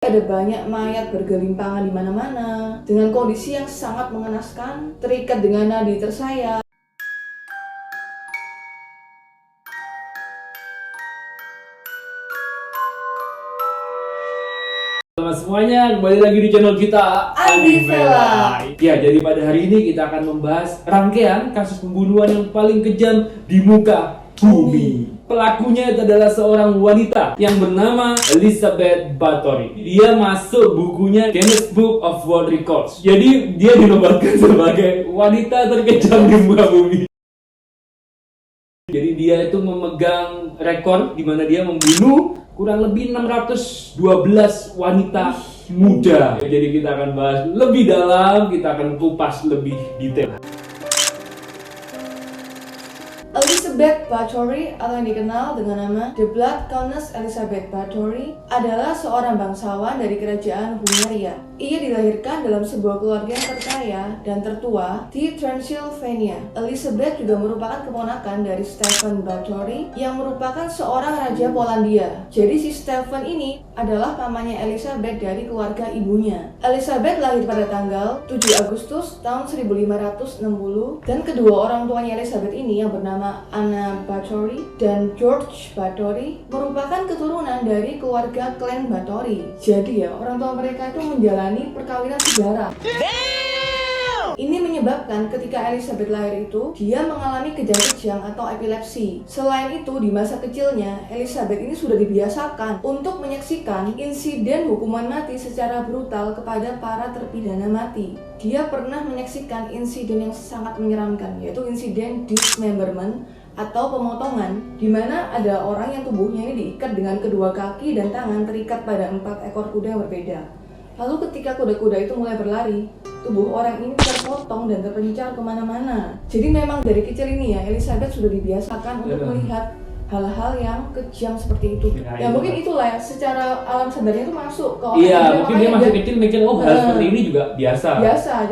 Ada banyak mayat bergelimpangan di mana-mana dengan kondisi yang sangat mengenaskan, terikat dengan nadi tersayat. Selamat semuanya, kembali lagi di channel kita Andi Vela. Ya, jadi pada hari ini kita akan membahas rangkaian kasus pembunuhan yang paling kejam di muka bumi. Pelakunya itu adalah seorang wanita yang bernama Elizabeth Bathory. Dia masuk bukunya Guinness Book of World Records. Jadi dia dinobatkan sebagai wanita terkejam di muka bumi. Jadi dia itu memegang rekor di mana dia membunuh kurang lebih 612 wanita muda. Jadi kita akan bahas lebih dalam, kita akan kupas lebih detail. Elizabeth Bathory atau yang dikenal dengan nama The Blood Countess Elizabeth Bathory adalah seorang bangsawan dari kerajaan Hungaria. Ia dilahirkan dalam sebuah keluarga yang terkaya dan tertua di Transylvania. Elizabeth juga merupakan keponakan dari Stephen Bathory yang merupakan seorang raja Polandia. Jadi si Stephen ini adalah pamannya Elizabeth dari keluarga ibunya. Elizabeth lahir pada tanggal 7 Agustus tahun 1560 dan kedua orang tuanya Elizabeth ini yang bernama Anna Bathory dan George Bathory merupakan keturunan dari keluarga klan Bathory. Jadi ya, orang tua mereka itu menjalani perkawinan sejarah. Ini menyebabkan ketika Elizabeth lahir itu, dia mengalami kejang-kejang atau epilepsi. Selain itu, di masa kecilnya, Elizabeth ini sudah dibiasakan untuk menyaksikan insiden hukuman mati secara brutal kepada para terpidana mati. Dia pernah menyaksikan insiden yang sangat menyeramkan, yaitu insiden dismemberment atau pemotongan, di mana ada orang yang tubuhnya ini diikat dengan kedua kaki dan tangan terikat pada 4 ekor kuda yang berbeda. Lalu ketika kuda-kuda itu mulai berlari, tubuh orang ini terpotong dan terpencar kemana-mana. Jadi memang dari kecil ini ya, Elizabeth sudah dibiasakan untuk melihat hal-hal yang kejam seperti itu. Ya mungkin itulah ya, secara alam sadarnya itu masuk ke orang. Iya, mungkin dia masih kecil mikir, oh hal seperti ini juga biasa.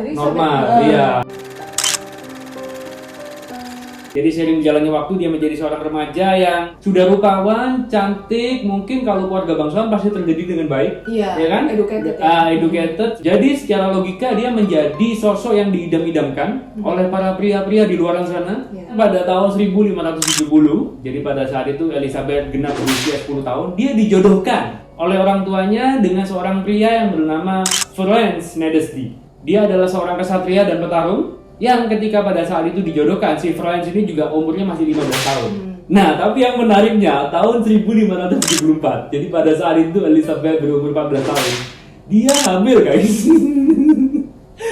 Jadi normal, iya. Jadi seiring berjalannya waktu dia menjadi seorang remaja yang sudah rupawan, cantik, mungkin kalau keluarga bangsawan pasti terdidik dengan baik, ya kan? Educated. Educated. Jadi secara logika dia menjadi sosok yang diidam-idamkan oleh para pria-pria di luar sana. Pada tahun 1570, jadi pada saat itu Elizabeth genap berusia 10 tahun, dia dijodohkan oleh orang tuanya dengan seorang pria yang bernama Florence Nedesty. Dia adalah seorang kesatria dan petarung yang ketika pada saat itu dijodohkan, si Florence ini juga umurnya masih 15 tahun. Nah, tapi yang menariknya tahun 1574. Jadi pada saat itu Elizabeth berumur 14 tahun. Dia hamil, guys.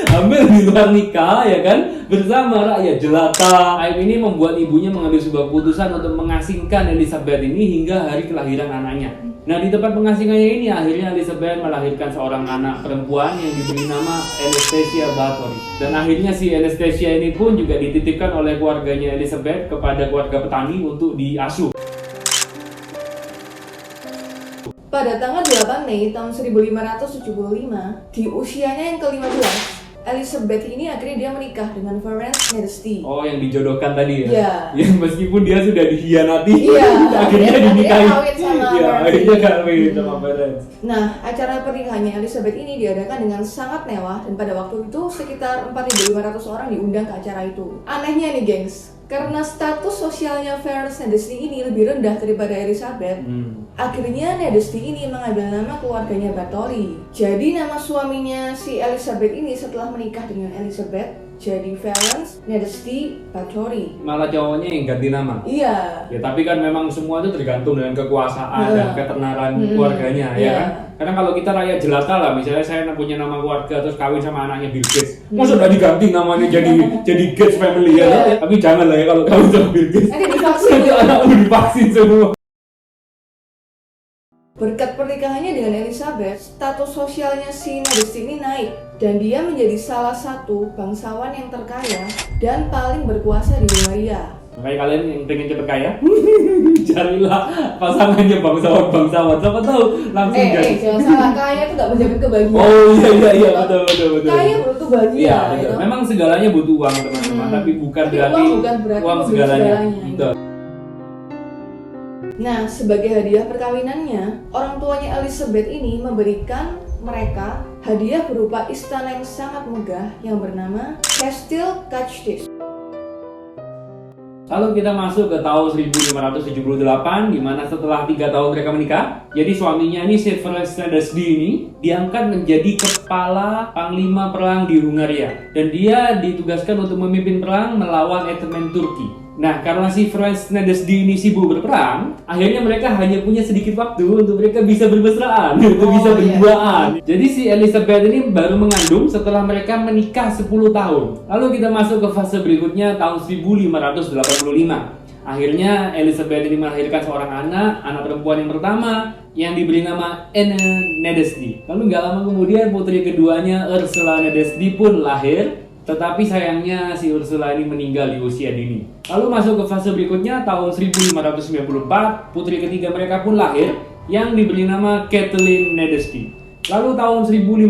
Hamil di luar nikah, ya kan, bersama rakyat jelata. Aib ini membuat ibunya mengambil sebuah keputusan untuk mengasingkan Elizabeth ini hingga hari kelahiran anaknya. Nah, di tempat pengasingannya ini akhirnya Elizabeth melahirkan seorang anak perempuan yang diberi nama Anastasia Bathory. Dan akhirnya si Anastasia ini pun juga dititipkan oleh keluarganya Elizabeth kepada keluarga petani untuk diasuh. Pada tanggal 8 Mei tahun 1575, di usianya yang ke-15, Elizabeth ini akhirnya dia menikah dengan Florence Nedesty. Oh, yang dijodohkan tadi ya? Iya. Yang meskipun dia sudah dikhianati, akhirnya Akhirnya dinikahi. kawin sama akhirnya kawin sama Florence. Nah, acara pernikahannya Elizabeth ini diadakan dengan sangat mewah dan pada waktu itu sekitar 4.500 orang diundang ke acara itu. Anehnya nih, gengs, karena status sosialnya Florence Nedesty ini lebih rendah daripada Elizabeth, akhirnya Nedesty ini mengambil nama keluarganya Bathory. Jadi nama suaminya si Elizabeth ini setelah menikah dengan Elizabeth jadi Florence Nedesty Bathory. Malah cowoknya yang ganti nama. Iya. Ya, tapi kan memang semua itu tergantung dengan kekuasaan dan ketenaran keluarganya, ya kan? Karena kalau kita rakyat jelata lah, misalnya saya punya nama keluarga terus kawin sama anaknya Bill Gates, masa udah diganti namanya jadi Gates family ya? Tapi jangan lah ya kalau kawin sama Bill Gates. Nanti divaksin. Nanti anak udah divaksin semua. Berkat pernikahannya dengan Elizabeth, status sosialnya si Nedesty ini naik dan dia menjadi salah satu bangsawan yang terkaya dan paling berkuasa di Hungaria. Makanya kalian yang pengen cepet kaya, carilah pasangannya bangsawan. Siapa tahu langsung jadi. Jangan salah, kaya itu gak menjamin kebahagiaan. Oh iya betul. Kaya butuh bahagia. Iya, betul. Memang segalanya butuh uang teman-teman, tapi bukan berarti uang bukan berarti uang segalanya. Betul. Nah, sebagai hadiah perkawinannya, orang tuanya Elizabeth ini memberikan mereka hadiah berupa istana yang sangat megah yang bernama Castle Cashtis. Lalu kita masuk ke tahun 1578, di mana setelah 3 tahun mereka menikah, jadi suaminya ini Severus Nadezhdy ini diangkat menjadi kepala panglima perang di Hungaria, dan dia ditugaskan untuk memimpin perang melawan Ottoman Turki. Nah, karena si Severus Nadezhdy ini sibuk berperang, akhirnya mereka hanya punya sedikit waktu untuk mereka bisa bermesraan, untuk bisa berduaan. Jadi si Elizabeth ini baru mengandung setelah mereka menikah 10 tahun. Lalu kita masuk ke fase berikutnya tahun 1585. Akhirnya Elizabeth ini melahirkan seorang anak perempuan yang pertama yang diberi nama Anne Nadezhdy. Lalu nggak lama kemudian putri keduanya Ursula Nadezhdy pun lahir. Tetapi sayangnya si Ursula ini meninggal di usia dini. Lalu masuk ke fase berikutnya tahun 1594, putri ketiga mereka pun lahir yang diberi nama Kathleen Nadezhdy. Lalu tahun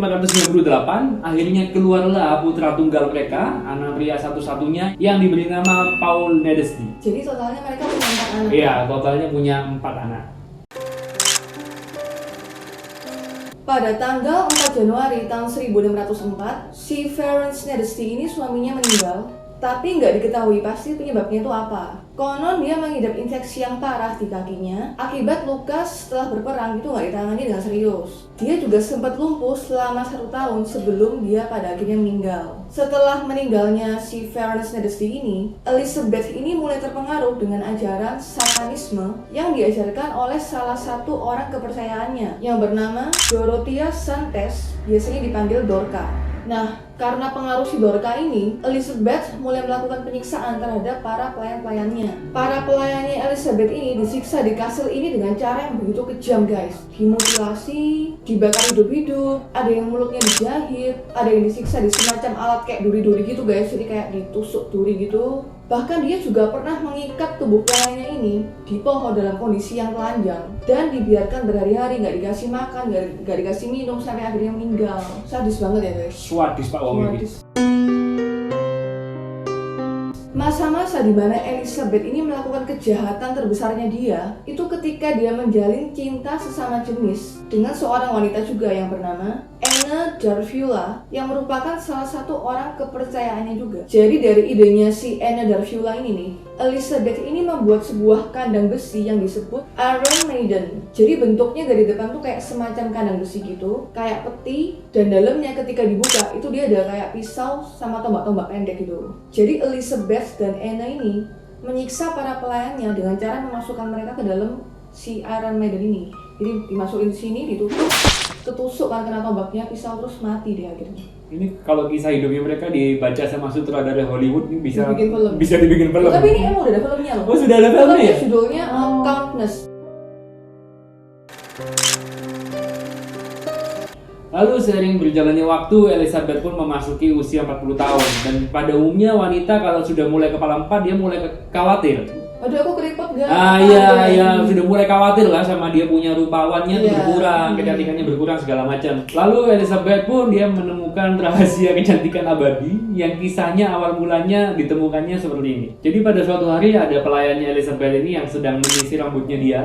1598 akhirnya keluarlah putra tunggal mereka, anak pria satu-satunya yang diberi nama Paul Nadezhdy. Jadi totalnya mereka punya 4 anak. Iya, totalnya punya 4 anak. Pada tanggal 4 Januari tahun 1604, si Ferenc Nadezhdy ini suaminya meninggal, tapi nggak diketahui pasti penyebabnya itu apa. Konon dia mengidap infeksi yang parah di kakinya akibat luka setelah berperang itu nggak ditangani dengan serius. Dia juga sempat lumpuh selama 1 tahun sebelum dia pada akhirnya meninggal. Setelah meninggalnya si Ferenc Nadezhdy ini, Elizabeth ini mulai terpengaruh dengan ajaran satanisme yang diajarkan oleh salah satu orang kepercayaannya yang bernama Dorothea Santes, biasanya dipanggil Dorca. Nah, karena pengaruh si Dorca ini, Elizabeth mulai melakukan penyiksaan terhadap para pelayan-pelayannya. Para pelayannya Elizabeth ini disiksa di kastil ini dengan cara yang begitu kejam, guys. Dimutilasi, dibakar hidup-hidup, ada yang mulutnya dijahit, ada yang disiksa di semacam alat kayak duri-duri gitu, guys. Jadi kayak ditusuk duri gitu. Bahkan dia juga pernah mengikat tubuh pelayannya ini di pohon dalam kondisi yang telanjang dan dibiarkan berhari-hari, nggak dikasih makan, nggak dikasih minum sampai akhirnya meninggal. Sadis banget ya, guys. Swadis Pak Wong ini. Masa-masa di mana Elizabeth ini melakukan kejahatan terbesarnya dia itu ketika dia menjalin cinta sesama jenis dengan seorang wanita juga yang bernama Anne Darvula yang merupakan salah satu orang kepercayaannya juga. Jadi dari idenya si Anne Darvula ini nih, Elizabeth ini membuat sebuah kandang besi yang disebut Iron Maiden. Jadi bentuknya dari depan tuh kayak semacam kandang besi gitu, kayak peti, dan dalamnya ketika dibuka itu dia ada kayak pisau sama tombak-tombak pendek gitu. Jadi Elizabeth dan Anne ini menyiksa para pelayannya dengan cara memasukkan mereka ke dalam si Iron Maiden ini. Jadi dimasukin sini, ditutup, ketusuk kan kena tombaknya, pisau, terus mati dia akhirnya. Ini kalau kisah hidupnya mereka dibaca sama sutradara Hollywood ini bisa dibikin film. Tapi ini emang udah ada filmnya loh. Oh, sudah ada filmnya ya? Judulnya Countess. Lalu seiring berjalannya waktu, Elizabeth pun memasuki usia 40 tahun. Dan pada umumnya wanita kalau sudah mulai kepala 4, dia mulai khawatir. Aduh, aku keriput gak? Iya, sudah mulai khawatir lah sama dia punya rupawannya tuh berkurang, kecantikannya berkurang segala macam. Lalu Elizabeth pun dia menemukan rahasia kecantikan abadi yang kisahnya awal mulanya ditemukannya seperti ini. Jadi pada suatu hari ada pelayannya Elizabeth ini yang sedang menyisir rambutnya dia.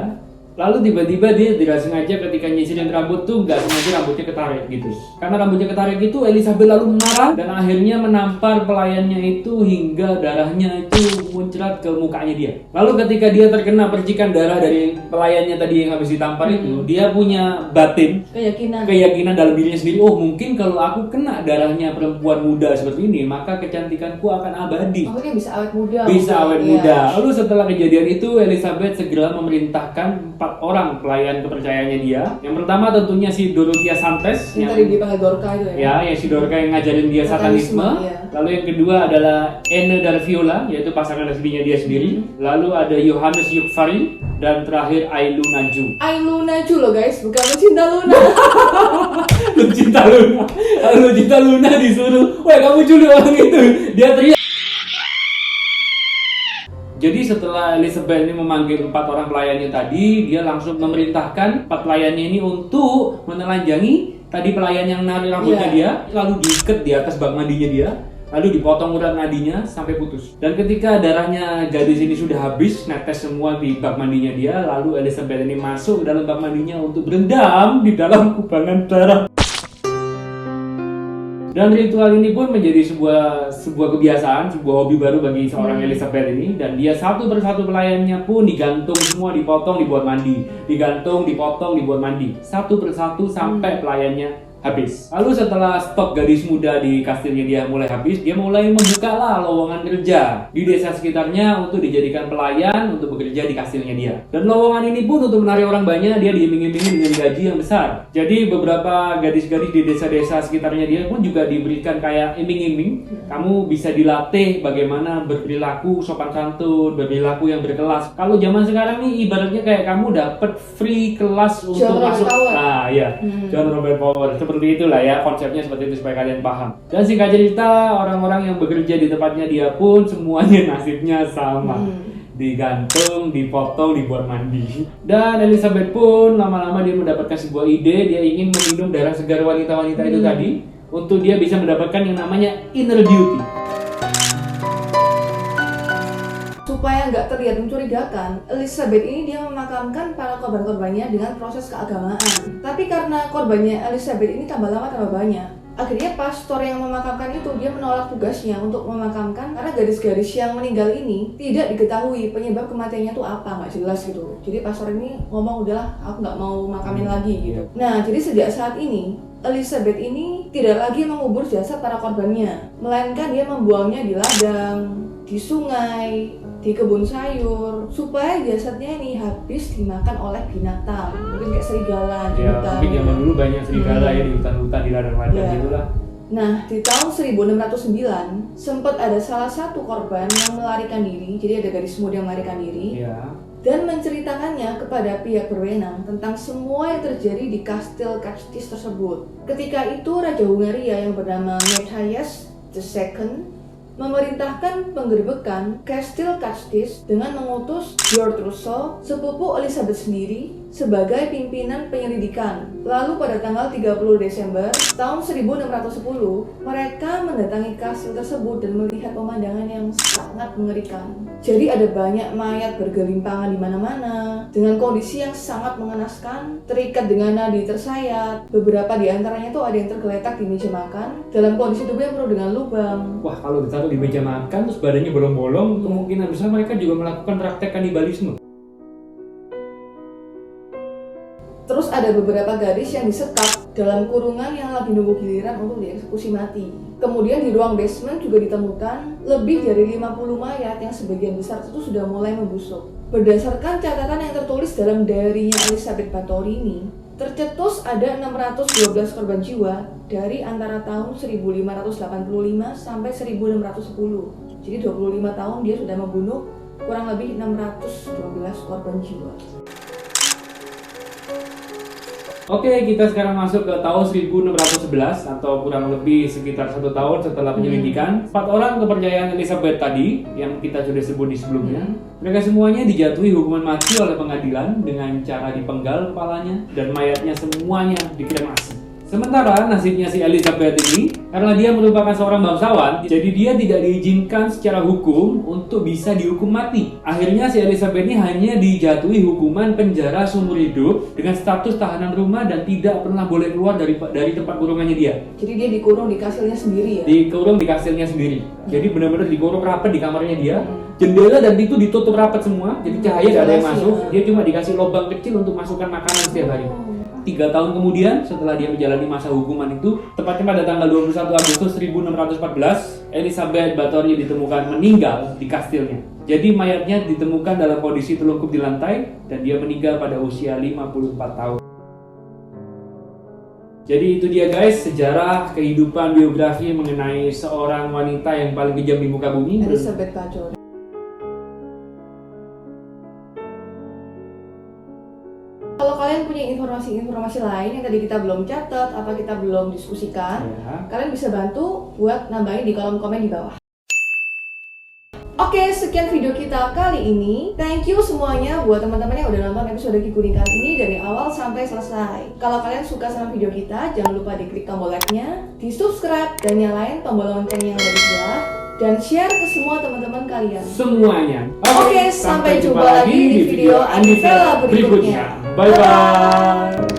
Lalu tiba-tiba dia tidak sengaja ketika nyisirin rambut tuh nggak sengaja rambutnya ketarik gitu. Karena rambutnya ketarik itu Elizabeth lalu marah dan akhirnya menampar pelayannya itu hingga darahnya itu muncrat ke mukanya dia. Lalu ketika dia terkena percikan darah dari pelayannya tadi yang habis ditampar itu, dia punya batin keyakinan dalam dirinya sendiri, oh mungkin kalau aku kena darahnya perempuan muda seperti ini maka kecantikanku akan abadi. Maksudnya bisa awet muda. Bisa awet muda. Lalu setelah kejadian itu Elizabeth segera memerintahkan 4 orang pelayan kepercayaannya dia. Yang pertama tentunya si Dorothea Santes yang tadi dipanggil Dorca itu ya. Ya, yang si Dorca yang ngajarin dia satanisme. Lalu yang kedua adalah Anne Darvula, yaitu pasangan aslinya dia sendiri. Lalu ada Johannes Yukvari dan terakhir Ailu Naju. Ailu Naju loh guys, bukan Lucinta Luna. Lucinta Luna. Lucinta Luna disuruh, "Woi, kamu culik orang itu." Dia teriak. Jadi setelah Elizabeth ini memanggil 4 orang pelayannya tadi, dia langsung memerintahkan 4 pelayannya ini untuk menelanjangi tadi pelayan yang narik rambutnya dia, lalu diikat di atas bak mandinya dia, lalu dipotong urat nadinya sampai putus. Dan ketika darahnya gadis ini sudah habis, netes semua di bak mandinya dia, lalu Elizabeth ini masuk ke dalam bak mandinya untuk berendam di dalam kubangan darah. Dan ritual ini pun menjadi sebuah kebiasaan, sebuah hobi baru bagi seorang Elizabeth ini. Dan dia satu persatu pelayannya pun digantung semua, dipotong, dibuat mandi. Digantung, dipotong, dibuat mandi. Satu persatu sampai pelayannya habis. Lalu setelah stok gadis muda di kastilnya dia mulai habis, dia mulai membukalah lowongan kerja di desa sekitarnya untuk dijadikan pelayan untuk bekerja di kastilnya dia. Dan lowongan ini pun untuk menarik orang banyak, dia diiming-imingi dengan gaji yang besar. Jadi beberapa gadis-gadis di desa-desa sekitarnya dia pun juga diberikan kayak iming-iming. Kamu bisa dilatih bagaimana berperilaku sopan santun, berperilaku yang berkelas. Kalau zaman sekarang nih ibaratnya kayak kamu dapat free kelas untuk John masuk. Robert Power. Nah, iya. John Robert Power. Seperti itulah ya, konsepnya seperti itu supaya kalian paham. Dan singkat cerita, orang-orang yang bekerja di tempatnya dia pun semuanya nasibnya sama. Digantung, dipotong, dibuat mandi. Dan Elizabeth pun lama-lama dia mendapatkan sebuah ide, dia ingin meminum darah segar wanita-wanita itu tadi untuk dia bisa mendapatkan yang namanya inner beauty. Supaya nggak terlihat mencurigakan, Elizabeth ini dia memakamkan para korban-korbannya dengan proses keagamaan. Tapi karena korbannya Elizabeth ini tambah lama tambah banyak, akhirnya pastor yang memakamkan itu dia menolak tugasnya untuk memakamkan karena gadis-gadis yang meninggal ini tidak diketahui penyebab kematiannya itu apa, nggak jelas gitu. Jadi pastor ini ngomong udahlah aku nggak mau makamin lagi gitu. Nah jadi sejak saat ini Elizabeth ini tidak lagi mengubur jasad para korbannya, melainkan dia membuangnya di ladang, di sungai, di kebun sayur, supaya jasadnya ini habis dimakan oleh binatang, mungkin kayak serigala di Ya, hutan. mungkin zaman dulu banyak serigala ya di hutan-hutan, di ladang-ladang gitulah. Nah, di tahun 1609 sempat ada salah satu korban yang melarikan diri, jadi ada gadis muda yang melarikan diri. Iya. Dan menceritakannya kepada pihak berwenang tentang semua yang terjadi di kastil Kastis tersebut. Ketika itu Raja Hungaria yang bernama Matthias II memerintahkan penggerbekan kastil Kastis dengan mengutus George Rousseau, sepupu Elizabeth sendiri, sebagai pimpinan penyelidikan. Lalu pada tanggal 30 Desember tahun 1610, mereka mendatangi kastil tersebut dan melihat pemandangan yang sangat mengerikan. Jadi ada banyak mayat bergelimpangan di mana-mana dengan kondisi yang sangat mengenaskan, terikat dengan nadi tersayat. Beberapa di antaranya tuh ada yang tergeletak di meja makan dalam kondisi tubuh yang penuh dengan lubang. Wah, kalau ditaruh di meja makan terus badannya bolong-bolong, kemungkinan besar mereka juga melakukan praktek kanibalisme. Terus ada beberapa gadis yang disekap dalam kurungan yang lagi nunggu giliran untuk dieksekusi mati. Kemudian di ruang basement juga ditemukan lebih dari 50 mayat yang sebagian besar itu sudah mulai membusuk. Berdasarkan catatan yang tertulis dalam diarinya Elizabeth Bathory ini, tercetus ada 612 korban jiwa dari antara tahun 1585 sampai 1610. Jadi 25 tahun dia sudah membunuh kurang lebih 612 korban jiwa. Oke, kita sekarang masuk ke tahun 1611 atau kurang lebih sekitar 1 tahun setelah penyelidikan. 4 orang kepercayaan Elizabeth tadi yang kita sudah sebut di sebelumnya, mereka semuanya dijatuhi hukuman mati oleh pengadilan dengan cara dipenggal kepalanya dan mayatnya semuanya dikremasi. Sementara nasibnya si Elizabeth ini, karena dia merupakan seorang bangsawan, jadi dia tidak diizinkan secara hukum untuk bisa dihukum mati. Akhirnya si Elizabeth ini hanya dijatuhi hukuman penjara seumur hidup dengan status tahanan rumah dan tidak pernah boleh keluar dari tempat kurungannya dia. Jadi dia dikurung di kastilnya sendiri ya? Dikurung di kastilnya sendiri. Jadi benar-benar dikurung rapat di kamarnya dia. Jendela dan itu ditutup rapat semua, jadi cahaya tidak ada yang masuk. Dia cuma dikasih lubang kecil untuk masukkan makanan setiap hari. 3 tahun kemudian setelah dia menjalani masa hukuman itu, tepatnya pada tanggal 21 Agustus 1614, Elizabeth Bathory ditemukan meninggal di kastilnya. Jadi mayatnya ditemukan dalam kondisi telungkup di lantai dan dia meninggal pada usia 54 tahun. Jadi itu dia guys, sejarah kehidupan biografi mengenai seorang wanita yang paling kejam di muka bumi, Elizabeth Bathory. Kalau kalian punya informasi-informasi lain yang tadi kita belum catat atau kita belum diskusikan, kalian bisa bantu buat nambahin di kolom komen di bawah. Oke, sekian video kita kali ini. Thank you semuanya buat teman-teman yang udah nonton episode Kikuning kali ini dari awal sampai selesai. Kalau kalian suka sama video kita, jangan lupa diklik tombol like-nya, di subscribe, dan nyalain tombol loncengnya yang ada di sebelah, dan share ke semua teman-teman kalian. Semuanya. Oke, sampai jumpa lagi di video Andi Vela berikutnya. Bye-bye.